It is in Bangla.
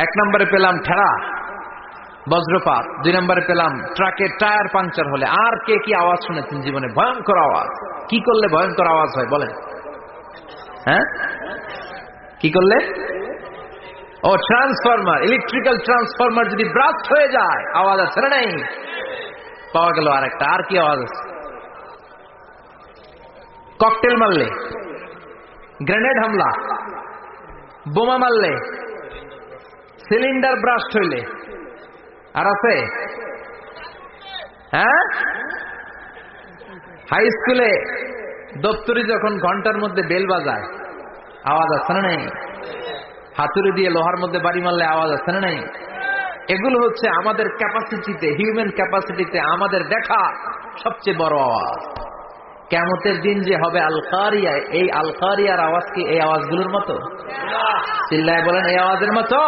এক নম্বরে পেলাম ঠেলা, বজ্রপাত। 2 নম্বরে পেলাম ট্রাকের টায়ার পাংচার হলে। আর কে কি আওয়াজ শুনেছেন জীবনে? ভয়ঙ্কর আওয়াজ। কি করলে ভয়ঙ্কর আওয়াজ হয় বলেন? হ্যাঁ, কি করলে? ও, ট্রান্সফরমার, ইলেকট্রিক্যাল ট্রান্সফরমার যদি ব্রাস্ট হয়ে যায় আওয়াজ আছে না নাই? পাওয়া গেল আরেকটা। আর কি আওয়াজ আছে? ককটেল মারলে, গ্রেনেড হামলা, বোমা মারলে, সিলিন্ডার ব্রাস্ট হইলে। আর আছে? হ্যাঁ, হাই স্কুলে দপ্তরি যখন ঘন্টার মধ্যে বেল বাজায় আওয়াজ আছে না নাই? হাতুড়ি দিয়ে লোহার মধ্যে বাড়ি মারলে আওয়াজ আছে না নাই? এগুলো হচ্ছে আমাদের ক্যাপাসিটিতে, হিউম্যান ক্যাপাসিটিতে আমাদের দেখা সবচেয়ে বড় আওয়াজ। কিয়ামতের দিন যে হবে আল কারিয়া, এই আল কারিয়ার আওয়াজ কি এই আওয়াজগুলোর মতো? চিল্লায় বলেন, এই আওয়াজের মতো?